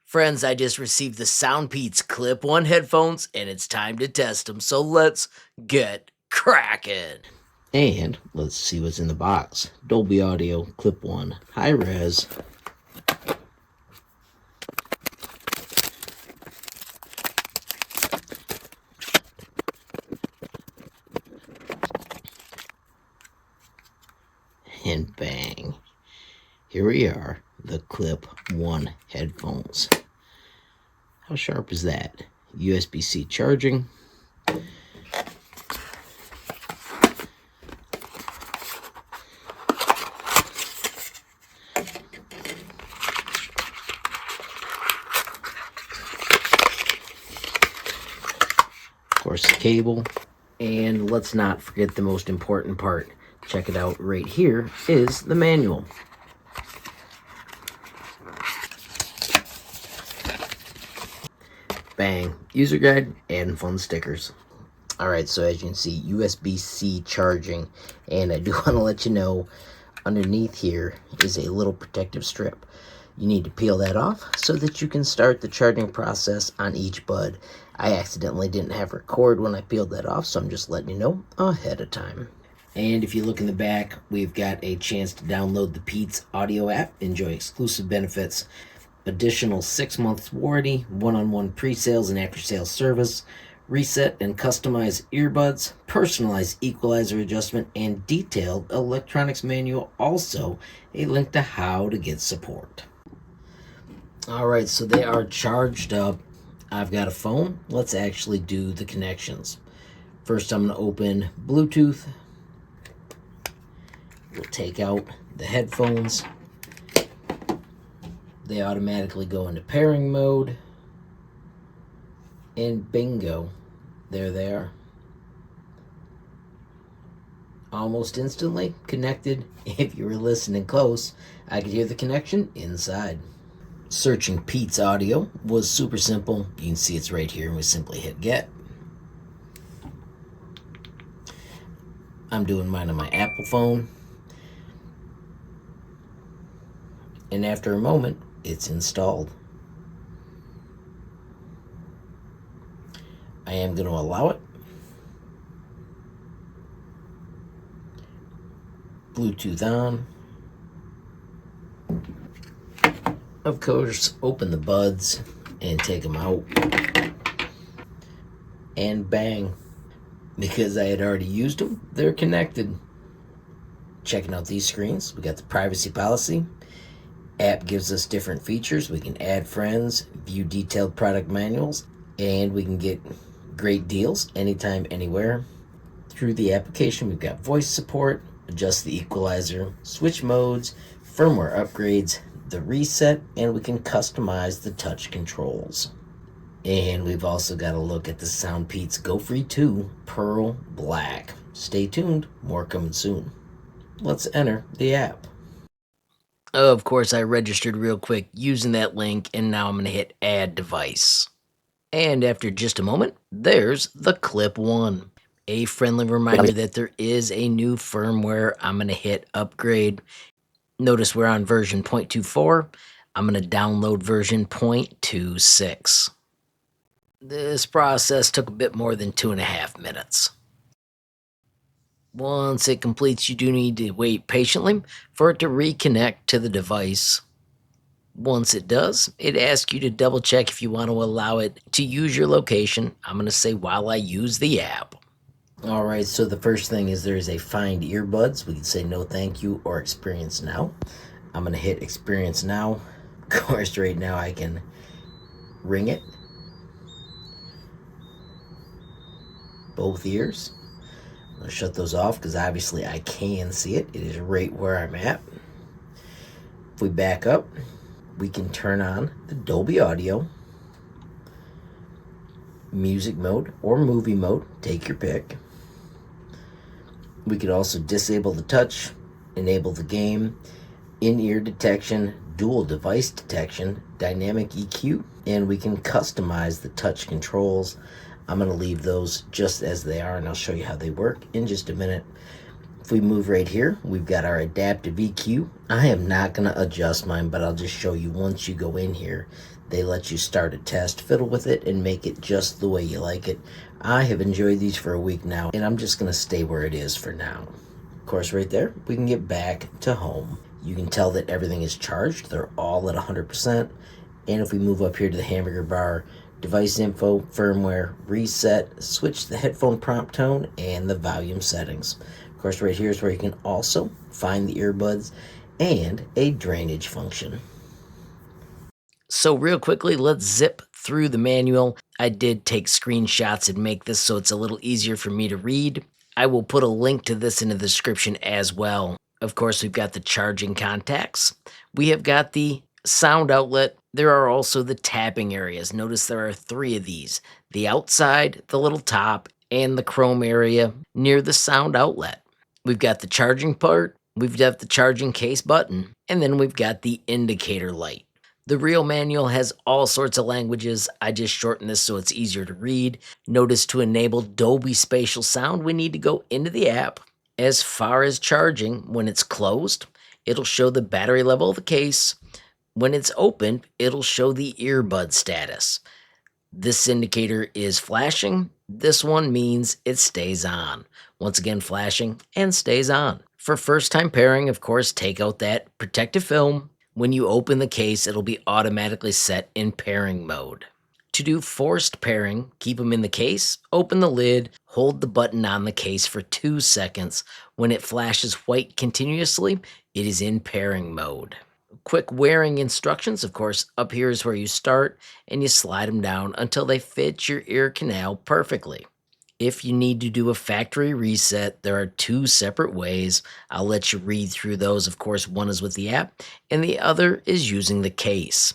Friends, I just received the Soundpeats Clip 1 headphones, and it's time to test them, so let's get cracking. And let's see what's in the box. Dolby Audio Clip 1 High Res. And bang. Here we are, the Clip 1 headphones. How sharp is that? USB-C charging. Of course, the cable. And let's not forget the most important part. Check it out right here is the manual. Bang, user guide and fun stickers. Alright, so as you can see, USB-C charging, and I do want to let you know, underneath here is a little protective strip. You need to peel that off so that you can start the charging process on each bud. I accidentally didn't have record when I peeled that off, so I'm just letting you know ahead of time. And if you look in the back, we've got a chance to download the PeatsAudio app, enjoy exclusive benefits, additional 6 months warranty, one-on-one pre-sales and after-sales service, reset and customize earbuds, personalized equalizer adjustment, and detailed electronics manual. Also, a link to how to get support. Alright, so they are charged up. I've got a phone. Let's actually do the connections. First, I'm going to open Bluetooth. We'll take out the headphones. They automatically go into pairing mode. And bingo, there they are. Almost instantly connected. If you were listening close, I could hear the connection inside. Searching PeatsAudio was super simple. You can see it's right here, and we simply hit get. I'm doing mine on my Apple phone. And after a moment, it's installed. I am going to allow it. Bluetooth on. Of course, open the buds and take them out. And bang. Because I had already used them, they're connected. Checking out these screens, we got the privacy policy. App gives us different features. We can add friends, view detailed product manuals, and we can get great deals anytime, anywhere. Through the application, we've got voice support, adjust the equalizer, switch modes, firmware upgrades, the reset, and we can customize the touch controls. And we've also got a look at the Soundpeats Go Free 2 Pearl Black. Stay tuned, more coming soon. Let's enter the app. Of course, I registered real quick using that link, and now I'm going to hit Add Device. And after just a moment, there's the Clip 1. A friendly reminder that there is a new firmware. I'm going to hit Upgrade. Notice we're on version 0.24. I'm going to download version 0.26. This process took a bit more than 2.5 minutes. Once it completes, you do need to wait patiently for it to reconnect to the device. Once it does, it asks you to double check if you want to allow it to use your location. I'm going to say while I use the app. Alright, so the first thing is there's a find earbuds. We can say no thank you or experience now. I'm going to hit experience now. Of course, right now I can ring it. Both ears. I'm going to shut those off because obviously I can see it. It is right where I'm at. If we back up, we can turn on the Dolby Audio, music mode or movie mode, take your pick. We could also disable the touch, enable the game, in-ear detection, dual device detection, dynamic EQ, and we can customize the touch controls. I'm going to leave those just as they are, and I'll show you how they work in just a minute. If we move right here, we've got our adaptive EQ. I am not going to adjust mine, but I'll just show you once you go in here, they let you start a test, fiddle with it, and make it just the way you like it. I have enjoyed these for a week now, and I'm just going to stay where it is for now. Of course, right there, we can get back to home. You can tell that everything is charged. They're all at 100%. And if we move up here to the hamburger bar, device info, firmware, reset, switch the headphone prompt tone, and the volume settings. Of course, right here is where you can also find the earbuds and a drainage function. So real quickly, let's zip through the manual. I did take screenshots and make this so it's a little easier for me to read. I will put a link to this in the description as well. Of course, we've got the charging contacts. We have got the sound outlet. There are also the tapping areas. Notice there are 3 of these. The outside, the little top, and the chrome area near the sound outlet. We've got the charging part, we've got the charging case button, and then we've got the indicator light. The real manual has all sorts of languages. I just shortened this so it's easier to read. Notice to enable Dolby Spatial Sound, we need to go into the app. As far as charging, when it's closed, it'll show the battery level of the case. When it's open, it'll show the earbud status. This indicator is flashing. This one means it stays on. Once again, flashing and stays on. For first-time pairing, of course, take out that protective film. When you open the case, it'll be automatically set in pairing mode. To do forced pairing, keep them in the case, open the lid, hold the button on the case for 2 seconds. When it flashes white continuously, it is in pairing mode. Quick wearing instructions, of course, up here is where you start and you slide them down until they fit your ear canal perfectly. If you need to do a factory reset, there are 2 separate ways. I'll let you read through those. Of course, one is with the app and the other is using the case.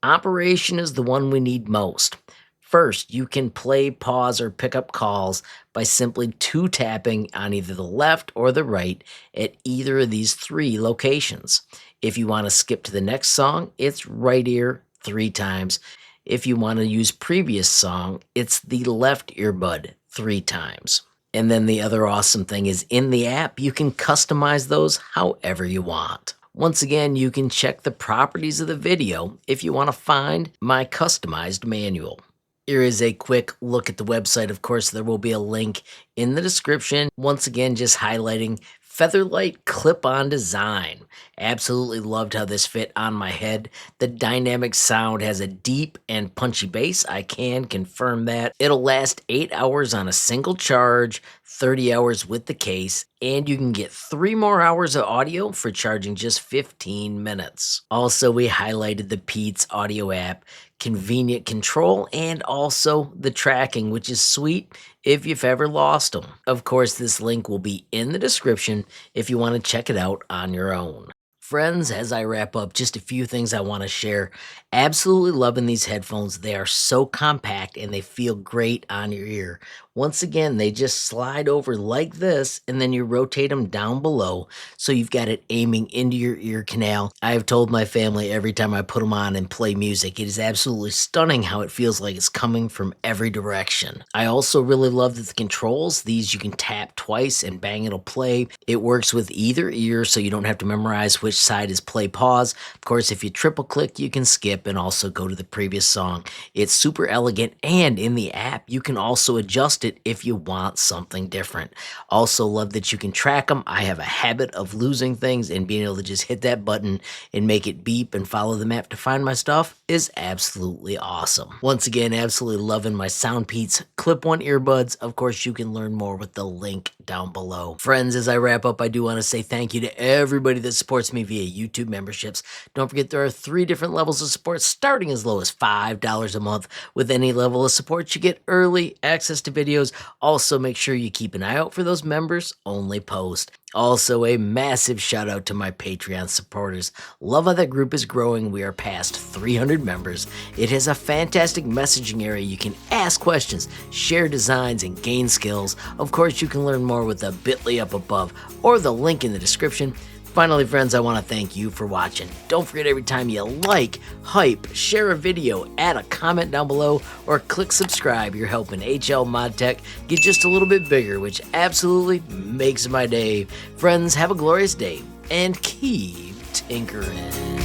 Operation is the one we need most. First, you can play, pause, or pick up calls by simply 2 tapping on either the left or the right at either of these 3 locations. If you want to skip to the next song, it's right ear 3 times. If you want to use previous song, it's the left earbud 3 times. And then the other awesome thing is in the app, you can customize those however you want. Once again, you can check the properties of the video if you want to find my customized manual. Here is a quick look at the website. Of course, there will be a link in the description. Once again, just highlighting Featherlight clip-on design. Absolutely loved how this fit on my head. The dynamic sound has a deep and punchy bass. I can confirm that. It'll last 8 hours on a single charge, 30 hours with the case, and you can get 3 more hours of audio for charging just 15 minutes. Also, we highlighted the PeatsAudio App, convenient control, and also the tracking, which is sweet if you've ever lost them. Of course, this link will be in the description if you want to check it out on your own. Friends, as I wrap up, just a few things I want to share. Absolutely loving these headphones. They are so compact and they feel great on your ear. Once again, they just slide over like this and then you rotate them down below so you've got it aiming into your ear canal. I have told my family every time I put them on and play music, it is absolutely stunning how it feels like it's coming from every direction. I also really love that the controls, these you can tap twice and bang, it'll play. It works with either ear so you don't have to memorize which side is play pause. Of course, if you triple click, you can skip and also go to the previous song. It's super elegant, and in the app, you can also adjust it if you want something different. Also love that you can track them. I have a habit of losing things, and being able to just hit that button and make it beep and follow the map to find my stuff is absolutely awesome. Once again, absolutely loving my Soundpeats clip-on earbuds. Of course, you can learn more with the link down below. Friends, as I wrap up, I do want to say thank you to everybody that supports me via YouTube memberships. Don't forget there are 3 different levels of support, starting as low as $5 a month. With any level of support, you get early access to videos. Also, make sure you keep an eye out for those members only posts. Also, a massive shout out to my Patreon supporters. Love how that group is growing. We are past 300 members. It has a fantastic messaging area. You can ask questions, share designs, and gain skills. Of course, you can learn more with the bit.ly up above or the link in the description. Finally, friends, I want to thank you for watching. Don't forget, every time you like, hype, share a video, add a comment down below, or click subscribe, you're helping HLModTech get just a little bit bigger, which absolutely makes my day. Friends, have a glorious day, and keep tinkering.